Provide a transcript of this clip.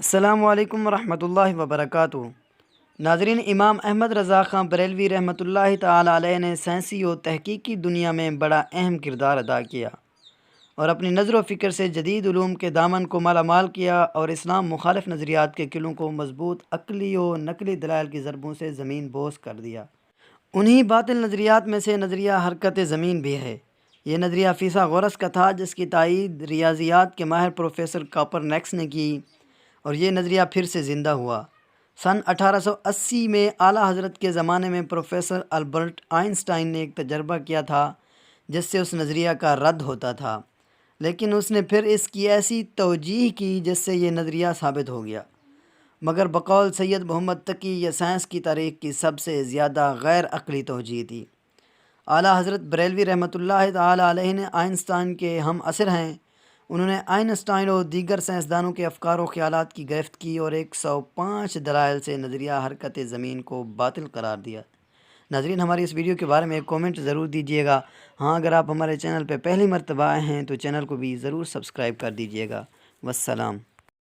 السلام علیکم ورحمۃ اللہ وبرکاتہ۔ ناظرین، امام احمد رضا خان بریلوی رحمۃ اللہ تعالی علیہ نے سائنسی و تحقیقی دنیا میں بڑا اہم کردار ادا کیا اور اپنی نظر و فکر سے جدید علوم کے دامن کو مالا مال کیا اور اسلام مخالف نظریات کے قلعوں کو مضبوط عقلی و نقلی دلائل کی ضربوں سے زمین بوس کر دیا۔ انہی باطل نظریات میں سے نظریہ حرکت زمین بھی ہے۔ یہ نظریہ فیثاغورس کا تھا، جس کی تائید ریاضیات کے ماہر پروفیسر کاپرنیکس نے کی، اور یہ نظریہ پھر سے زندہ ہوا۔ سن 1880 میں اعلیٰ حضرت کے زمانے میں پروفیسر البرٹ آئنسٹائن نے ایک تجربہ کیا تھا جس سے اس نظریہ کا رد ہوتا تھا، لیکن اس نے پھر اس کی ایسی توجیہ کی جس سے یہ نظریہ ثابت ہو گیا۔ مگر بقول سید محمد تقی یہ سائنس کی تاریخ کی سب سے زیادہ غیر عقلی توجیہ تھی۔ اعلیٰ حضرت بریلوی رحمۃ اللہ تعالی علیہ نے آئنسٹائن کے ہم عصر ہیں۔ انہوں نے آئنسٹائن اور دیگر سائنسدانوں کے افکار و خیالات کی گرفت کی اور 105 دلائل سے نظریہ حرکت زمین کو باطل قرار دیا۔ ناظرین، ہماری اس ویڈیو کے بارے میں ایک کومنٹ ضرور دیجیے گا۔ ہاں، اگر آپ ہمارے چینل پہ پہلی مرتبہ آئے ہیں تو چینل کو بھی ضرور سبسکرائب کر دیجیے گا۔ والسلام۔